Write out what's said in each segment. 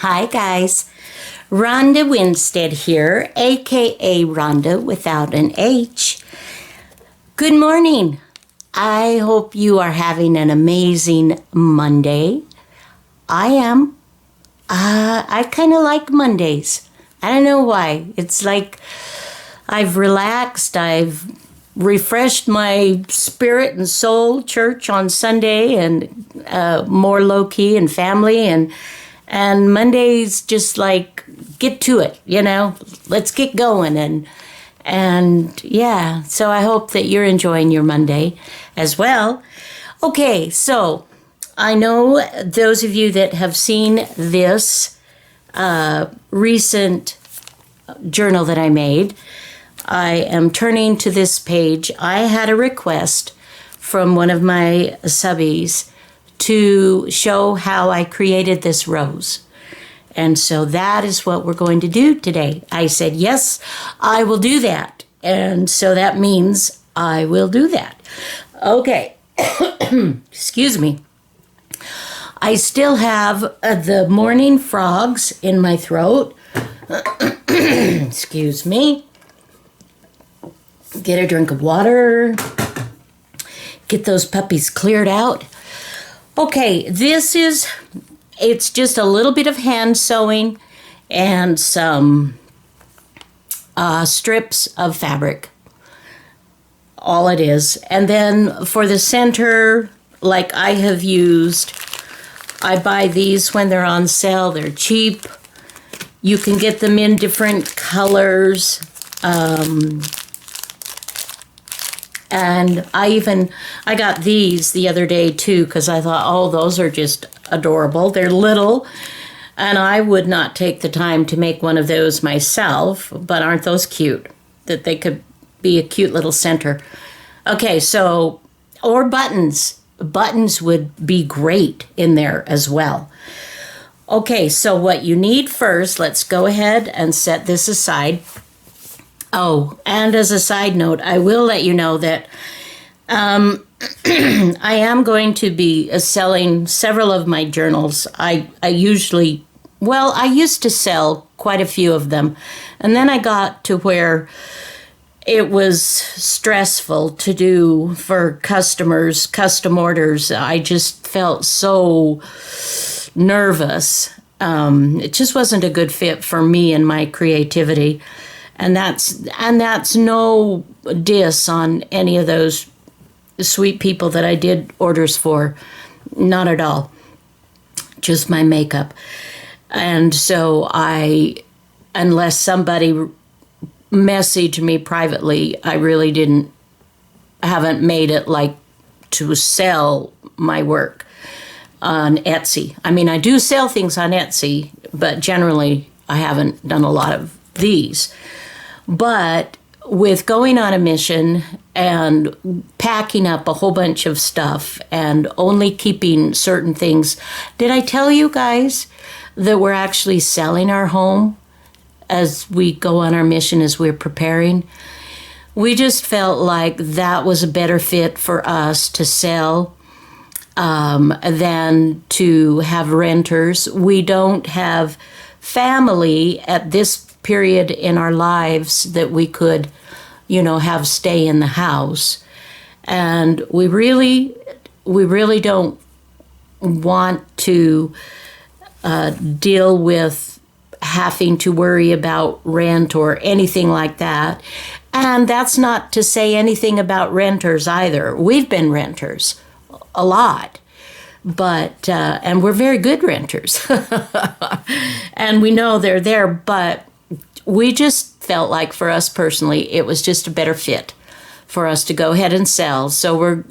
Hi, guys. Ronda Winstead here, aka Ronda without an H. Good morning. I hope you are having an amazing Monday. I am. I kind of like Mondays. I don't know why. It's like I've relaxed, I've refreshed my spirit and soul, church on Sunday, and more low-key and family, and Monday's just like, get to it, let's get going. And yeah, so I hope that you're enjoying your Monday as well. Okay, so I know those of you that have seen this recent journal that I made, I am turning to this page. I had a request from one of my subbies to show how I created this rose. And so that is what we're going to do today. I said, yes, I will do that. And so that means I will do that. Okay. Excuse me. I still have the morning frogs in my throat. Excuse me. Get a drink of water. Get those puppies cleared out. Okay, it's just a little bit of hand sewing and some strips of fabric. All it is. And then for the center, like I have used, I buy these when they're on sale. They're cheap. You can get them in different colors. And I got these the other day too, because I thought, oh, those are just adorable. They're little, and I would not take the time to make one of those myself, but aren't those cute? That they could be a cute little center. Okay, so, or buttons. Buttons would be great in there as well. Okay, so what you need first, let's go ahead and set this aside. Oh, and as a side note, I will let you know that I am going to be selling several of my journals. I used to sell quite a few of them. And then I got to where it was stressful to do for customers, custom orders. I just felt so nervous. It just wasn't a good fit for me and my creativity. And that's no diss on any of those sweet people that I did orders for. Not at all. Just my makeup. And so unless somebody messaged me privately, I really haven't made it like to sell my work on Etsy. I mean, I do sell things on Etsy, but generally I haven't done a lot of these. But with going on a mission and packing up a whole bunch of stuff and only keeping certain things, did I tell you guys that we're actually selling our home as we go on our mission, as we're preparing? We just felt like that was a better fit for us to sell than to have renters. We don't have family at this period in our lives that we could, have stay in the house. And we really don't want to deal with having to worry about rent or anything like that. And that's not to say anything about renters either. We've been renters a lot. But, and we're very good renters. And we know they're there, but we just felt like for us personally, it was just a better fit for us to go ahead and sell. So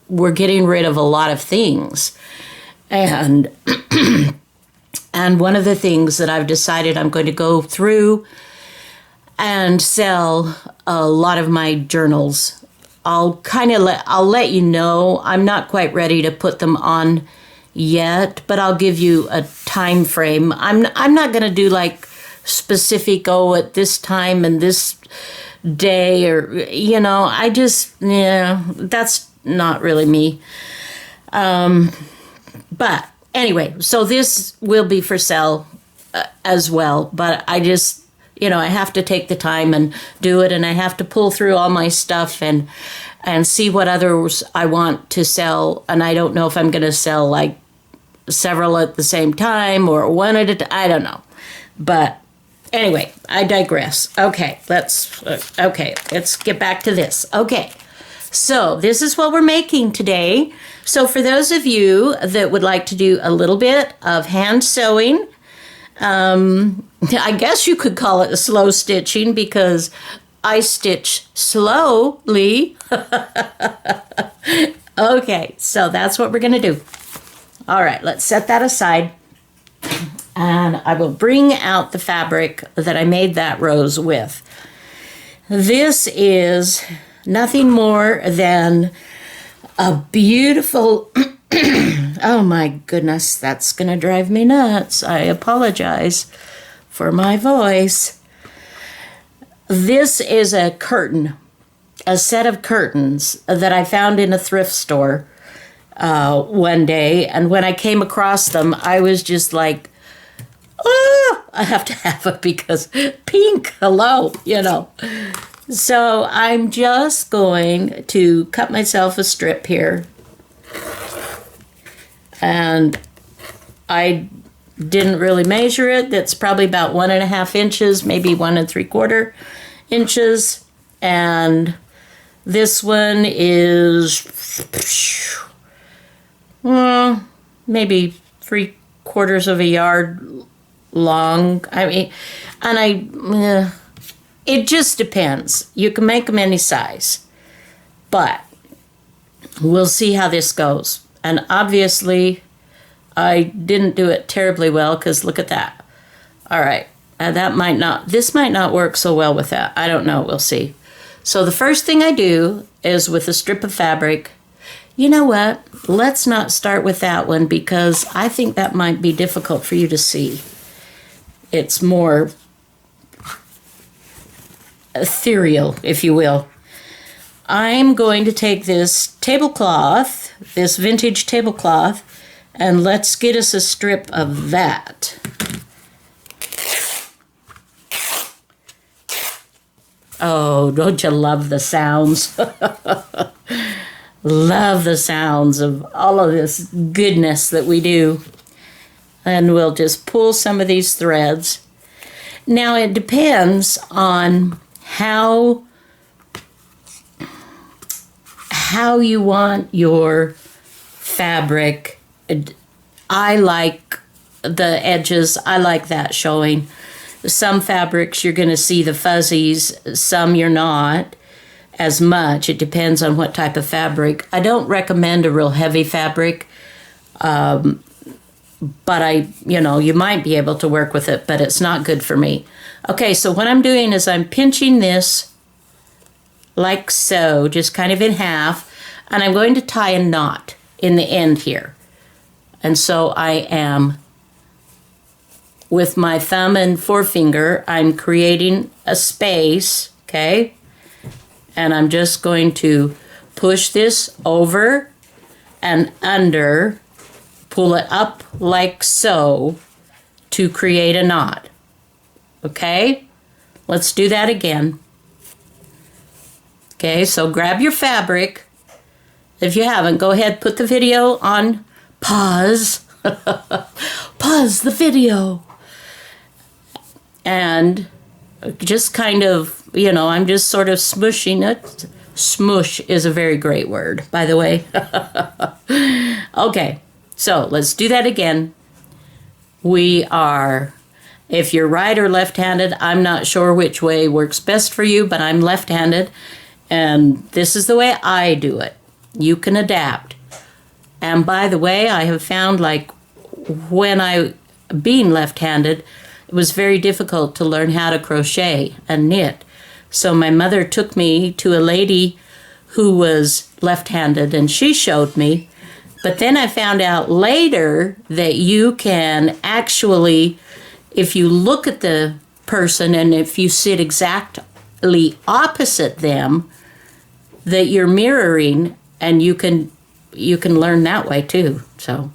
we're getting rid of a lot of things. And and one of the things that I've decided I'm going to go through and sell a lot of my journals. I'll let you know. I'm not quite ready to put them on yet, but I'll give you a time frame. I'm not going to do like specific, at this time and this day, or that's not really me. But anyway, so this will be for sale as well, but I just, I have to take the time and do it, and I have to pull through all my stuff and see what others I want to sell, and I don't know if I'm going to sell like several at the same time or one at a time. I don't know. But anyway, I digress. Okay, let's get back to this. Okay, so this is what we're making today. So for those of you that would like to do a little bit of hand sewing, I guess you could call it slow stitching because I stitch slowly. Okay, so that's what we're going to do. All right, let's set that aside. And I will bring out the fabric that I made that rose with. This is nothing more than a beautiful, oh my goodness, that's going to drive me nuts. I apologize for my voice. This is a curtain, a set of curtains that I found in a thrift store one day. And when I came across them, I was just like, oh, I have to have it because pink, hello, So I'm just going to cut myself a strip here. And I didn't really measure it. That's probably about 1.5 inches, maybe 1 3/4 inches. And this one is maybe 3/4 of a yard long. I mean, and it just depends. You can make them any size, but we'll see how this goes. And obviously, I didn't do it terribly well because look at that. All right, this might not work so well with that. I don't know. We'll see. So the first thing I do is with a strip of fabric. You know what? Let's not start with that one because I think that might be difficult for you to see. It's more ethereal, if you will. I'm going to take this tablecloth, this vintage tablecloth, and let's get us a strip of that. Oh, don't you love the sounds? Love the sounds of all of this goodness that we do. And we'll just pull some of these threads. Now it depends on how you want your fabric. I like the edges. I like that showing. Some fabrics you're going to see the fuzzies, some you're not as much. It depends on what type of fabric. I don't recommend a real heavy fabric. But you might be able to work with it, but it's not good for me. Okay, so what I'm doing is I'm pinching this like so, just kind of in half, and I'm going to tie a knot in the end here. And so I am, with my thumb and forefinger, I'm creating a space, okay? And I'm just going to push this over and under, pull it up like so to create a knot. Okay? Let's do that again. Okay, so grab your fabric. If you haven't, go ahead, put the video on pause. Pause the video. And just kind of, I'm just sort of smushing it. Smush is a very great word, by the way. Okay. So let's do that again. If you're right or left-handed, I'm not sure which way works best for you, but I'm left-handed, and this is the way I do it. You can adapt. And by the way, I have found being left-handed, it was very difficult to learn how to crochet and knit. So my mother took me to a lady who was left-handed, and she showed me. But then I found out later that you can actually, if you look at the person and if you sit exactly opposite them, that you're mirroring, and you can learn that way too. So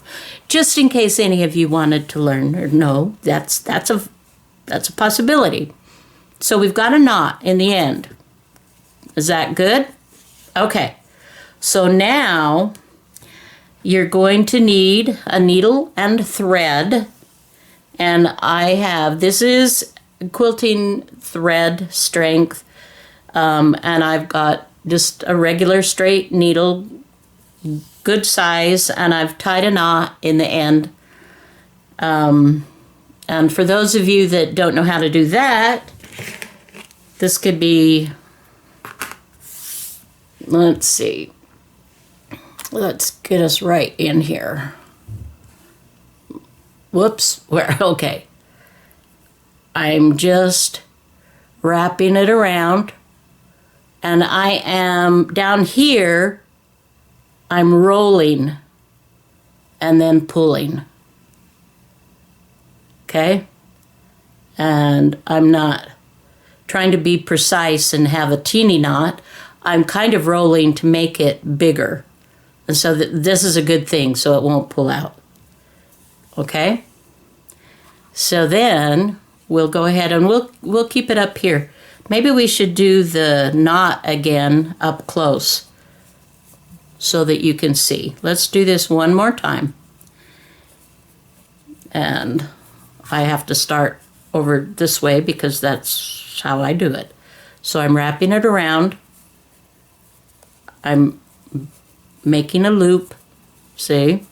just in case any of you wanted to learn or know, that's a possibility. So we've got a knot in the end. Is that good? Okay. So now you're going to need a needle and thread. And this is quilting thread strength. And I've got just a regular straight needle, good size, and I've tied a knot in the end. And for those of you that don't know how to do that, this could be, let's see, let's get us right in here. Whoops, okay. I'm just wrapping it around, and I am down here, I'm rolling and then pulling. Okay? And I'm not trying to be precise and have a teeny knot. I'm kind of rolling to make it bigger. And so this is a good thing, so it won't pull out. Okay? So then we'll go ahead and we'll keep it up here. Maybe we should do the knot again up close so that you can see. Let's do this one more time. And I have to start over this way because that's how I do it. So I'm wrapping it around. I'm making a loop, see?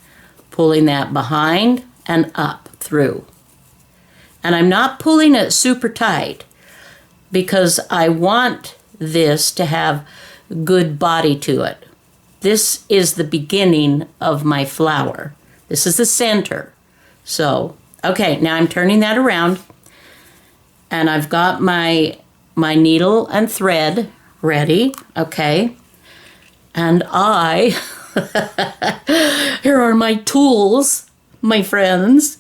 Pulling that behind and up through. And I'm not pulling it super tight because I want this to have good body to it. This is the beginning of my flower. This is the center. So, okay, now I'm turning that around, and I've got my needle and thread ready, okay? And here are my tools, my friends.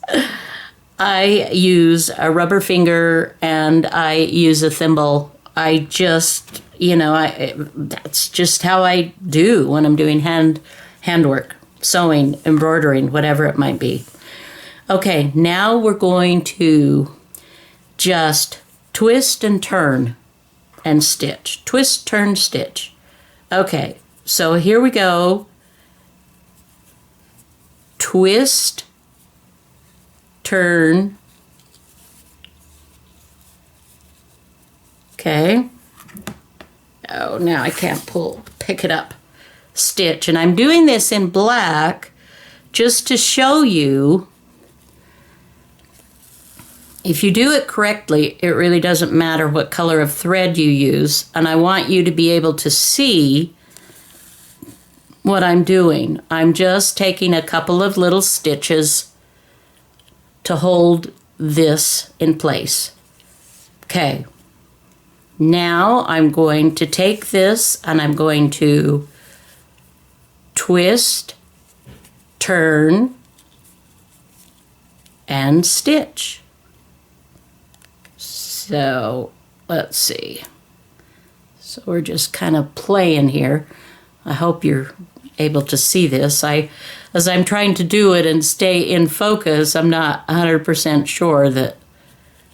I use a rubber finger and I use a thimble. I just, that's just how I do when I'm doing handwork, sewing, embroidering, whatever it might be. Okay, now we're going to just twist and turn and stitch. Twist, turn, stitch. Okay, so here we go. Twist, turn. Okay. Oh, now I can't pick it up. Stitch. And I'm doing this in black just to show you, if you do it correctly, it really doesn't matter what color of thread you use. And I want you to be able to see what I'm doing. I'm just taking a couple of little stitches to hold this in place. Okay. Now I'm going to take this and I'm going to twist, turn, and stitch. So let's see. So we're just kind of playing here. I hope you're able to see this. As I'm trying to do it and stay in focus, I'm not 100% sure that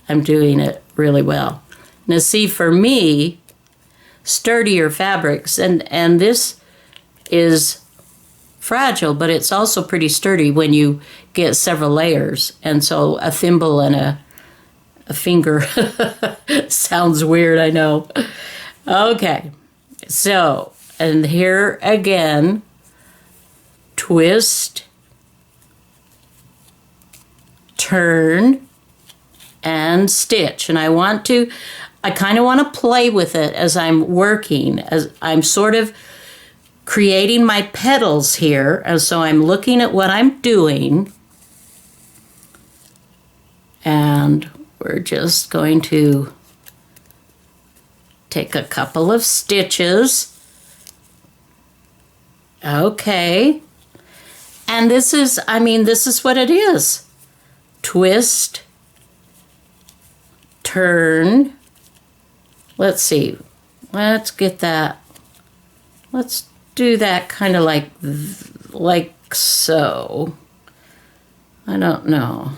I'm doing it really well. Now see, for me, sturdier fabrics, and this is fragile, but it's also pretty sturdy when you get several layers. And so a thimble and a finger sounds weird, I know. Okay, so, and here again, twist, turn, and stitch. And I kind of want to play with it as I'm working, as I'm sort of creating my petals here. And so I'm looking at what I'm doing. And we're just going to take a couple of stitches. Okay. And this is what it is. Twist, turn. Let's see. Let's get that. Let's do that kind of like so. I don't know.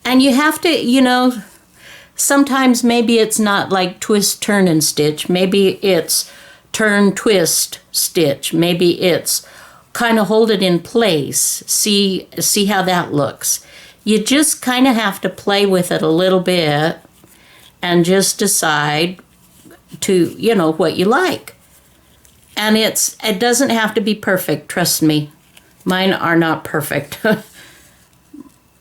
And you have to, you know, sometimes maybe it's not like twist, turn, and stitch. Maybe it's turn, twist, stitch. Maybe it's kind of hold it in place. See how that looks. You just kind of have to play with it a little bit and just decide to, you know, what you like. And it doesn't have to be perfect, trust me. Mine are not perfect.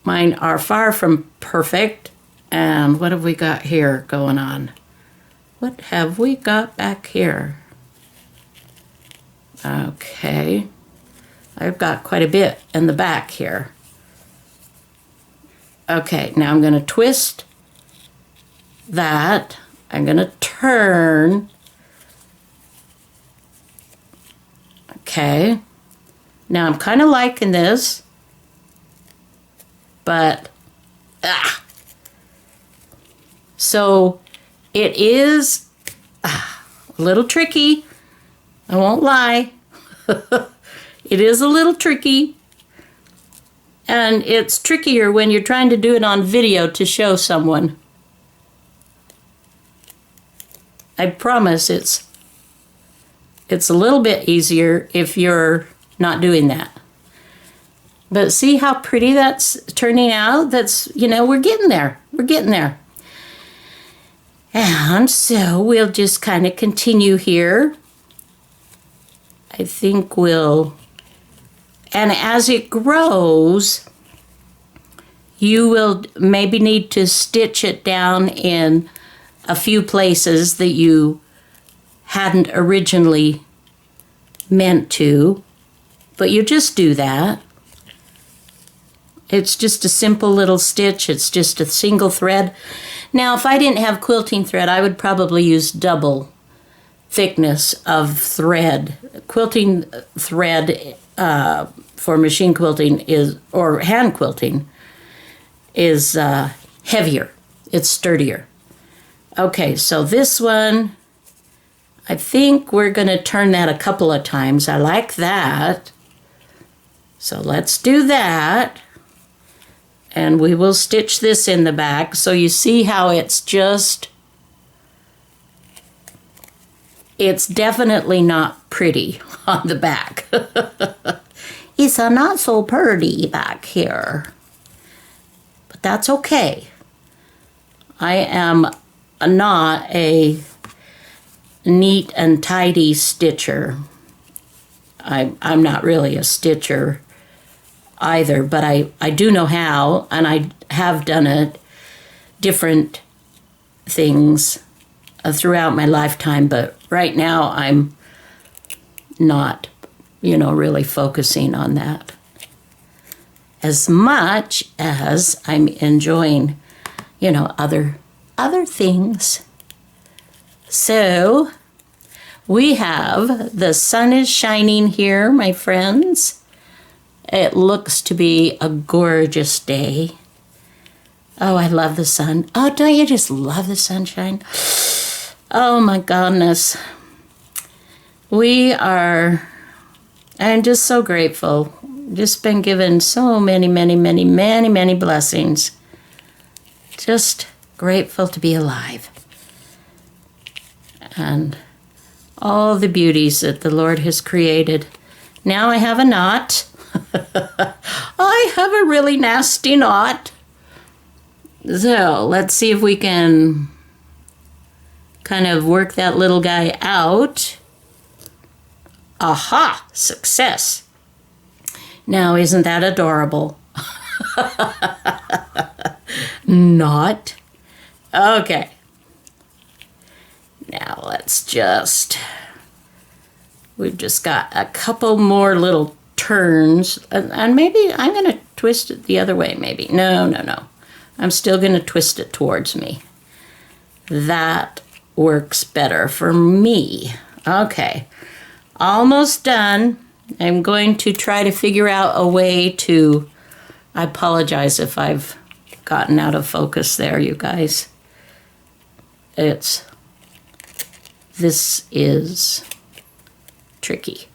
Mine are far from perfect. And what have we got here going on? What have we got back here? Okay. I've got quite a bit in the back here. Okay, now I'm going to twist that. I'm going to turn. Okay. Now I'm kind of liking this, but so it is a little tricky. I won't lie. It is a little tricky. And it's trickier when you're trying to do it on video to show someone. I promise it's a little bit easier if you're not doing that. But see how pretty that's turning out? That's, you know, we're getting there. We're getting there. And so we'll just kind of continue here. I think we'll, and as it grows, you will maybe need to stitch it down in a few places that you hadn't originally meant to, but you just do that. It's just a simple little stitch. It's just a single thread. Now, if I didn't have quilting thread, I would probably use double thickness of thread. Quilting thread for machine quilting is, or hand quilting, is heavier. It's sturdier. Okay, so this one, I think we're going to turn that a couple of times. I like that. So let's do that. And we will stitch this in the back. So you see how it's just, it's definitely not pretty on the back. It's not so pretty back here. But that's okay. I am not a neat and tidy stitcher. I'm not really a stitcher either, but I do know how, and I have done it, different things throughout my lifetime, but right now I'm not, you know, really focusing on that as much as I'm enjoying, you know, other things. So we have, the sun is shining here, my friends. It looks to be a gorgeous day. Oh, I love the sun. Oh, don't you just love the sunshine? Oh my goodness. I'm just so grateful. Just been given so many, many, many, many, many blessings. Just grateful to be alive. And all the beauties that the Lord has created. Now I have a knot. I have a really nasty knot. So let's see if we can kind of work that little guy out. Aha! Success. Now, isn't that adorable? Not. Okay. Now we've just got a couple more little turns, and maybe I'm going to twist it the other way, maybe. No. I'm still going to twist it towards me. That works better for me. Okay. Almost done. I'm going to try to figure out a way to, I apologize if I've gotten out of focus there, you guys. This is tricky.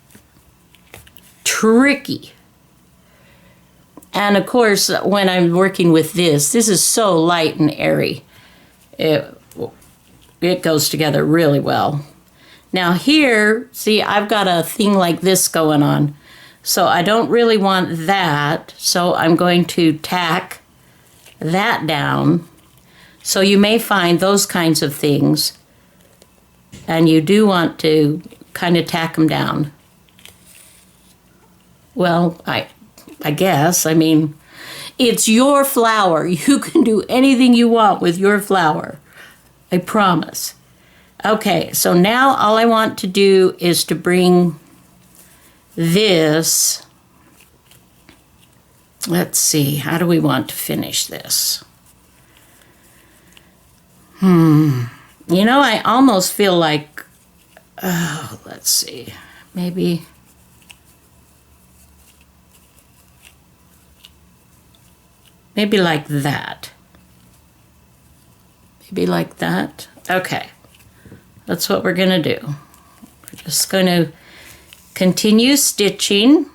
And of course, when I'm working with this is so light and airy. It goes together really well. Now here, see, I've got a thing like this going on. So I don't really want that. So I'm going to tack that down. So you may find those kinds of things. And you do want to kind of tack them down. Well, I guess. I mean, it's your flower. You can do anything you want with your flower. I promise. Okay, so now all I want to do is to bring this. Let's see, how do we want to finish this? You know, I almost feel like, let's see, maybe. Maybe like that. Maybe like that. Okay. That's what we're going to do. We're just going to continue stitching.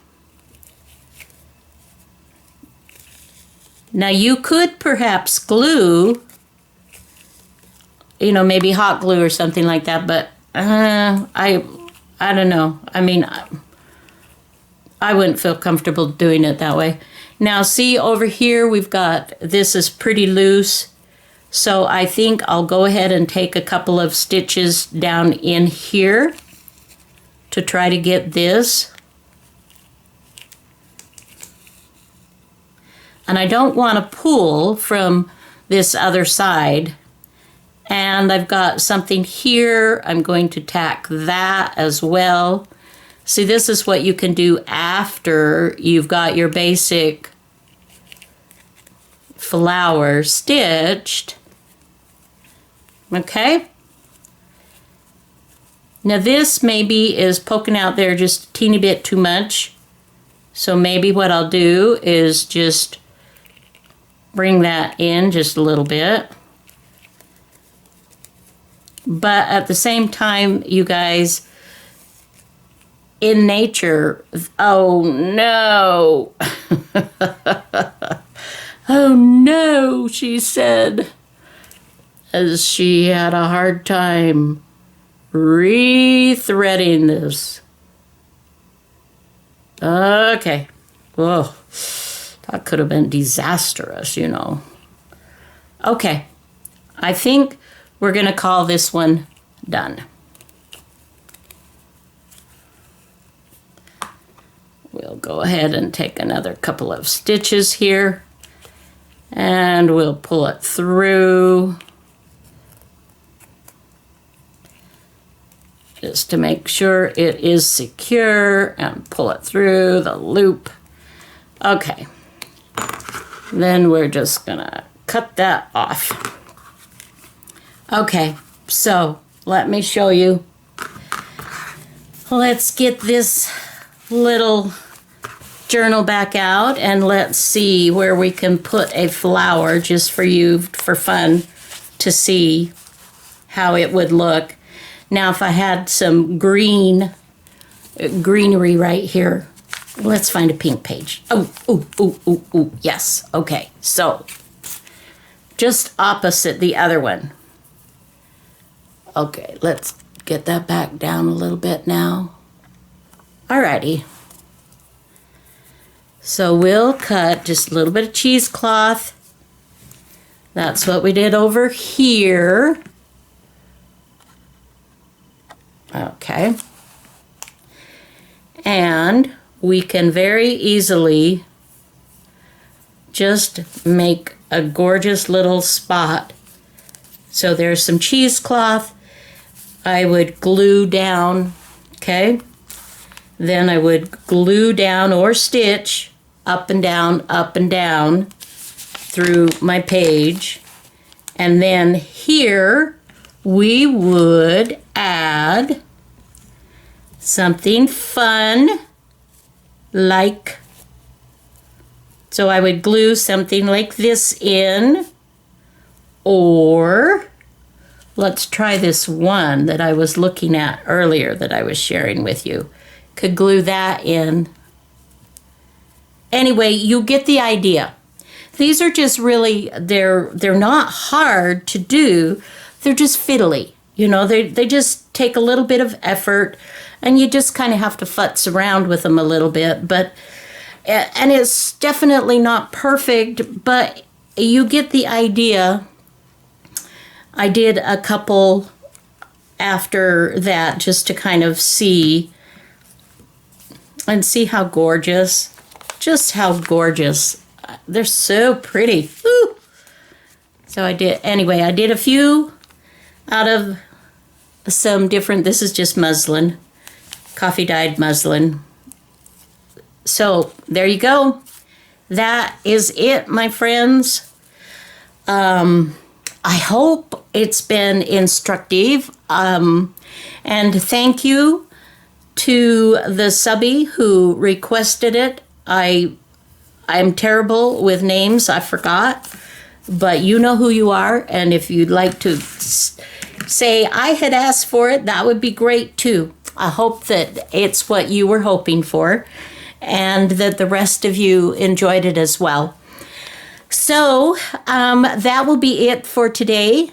Now you could perhaps glue, you know, maybe hot glue or something like that, but I don't know. I mean, I wouldn't feel comfortable doing it that way. Now see over here, we've got, this is pretty loose. So I think I'll go ahead and take a couple of stitches down in here to try to get this. And I don't want to pull from this other side. And I've got something here. I'm going to tack that as well. See, this is what you can do after you've got your basic flower stitched. Okay. Now this maybe is poking out there just a teeny bit too much. So maybe what I'll do is just bring that in just a little bit. But at the same time, you guys, in nature, oh no. Oh no, she said, as she had a hard time re-threading this. Okay. Whoa. That could have been disastrous, you know. Okay. I think we're going to call this one done. We'll go ahead and take another couple of stitches here. And we'll pull it through. Just to make sure it is secure, and pull it through the loop. Okay. Then we're just gonna cut that off. Okay, so let me show you. Let's get this little journal back out and let's see where we can put a flower just for you, for fun, to see how it would look. Now, if I had some greenery right here, let's find a pink page. Oh, yes. Okay, so just opposite the other one. Okay, let's get that back down a little bit now. Alrighty. So we'll cut just a little bit of cheesecloth. That's what we did over here. Okay. And we can very easily just make a gorgeous little spot. So there's some cheesecloth. I would glue down, okay? Then I would glue down or stitch up and down through my page. And then here we would add something fun like, so I would glue something like this in, or let's try this one that I was looking at earlier that I was sharing with you. Could glue that in. anyway, you get the idea. These are just really, they're not hard to do. They're just fiddly. You know, they just take a little bit of effort, and you just kind of have to futz around with them a little bit. But, and it's definitely not perfect, but you get the idea. I did a couple after that just to kind of see and see how gorgeous, just how gorgeous. They're so pretty. Woo! So I did a few out of some different, this is just muslin, coffee dyed muslin. So there you go. That is it, my friends. I hope it's been instructive. And thank you to the subby who requested it. I'm terrible with names, I forgot. But you know who you are, and if you'd like to say I had asked for it, that would be great too. I hope that it's what you were hoping for, and that the rest of you enjoyed it as well. So that will be it for today.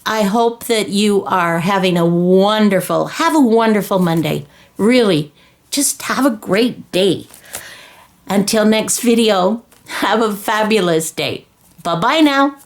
I hope that you are having have a wonderful Monday. Really, just have a great day. Until next video, have a fabulous day. Bye-bye now.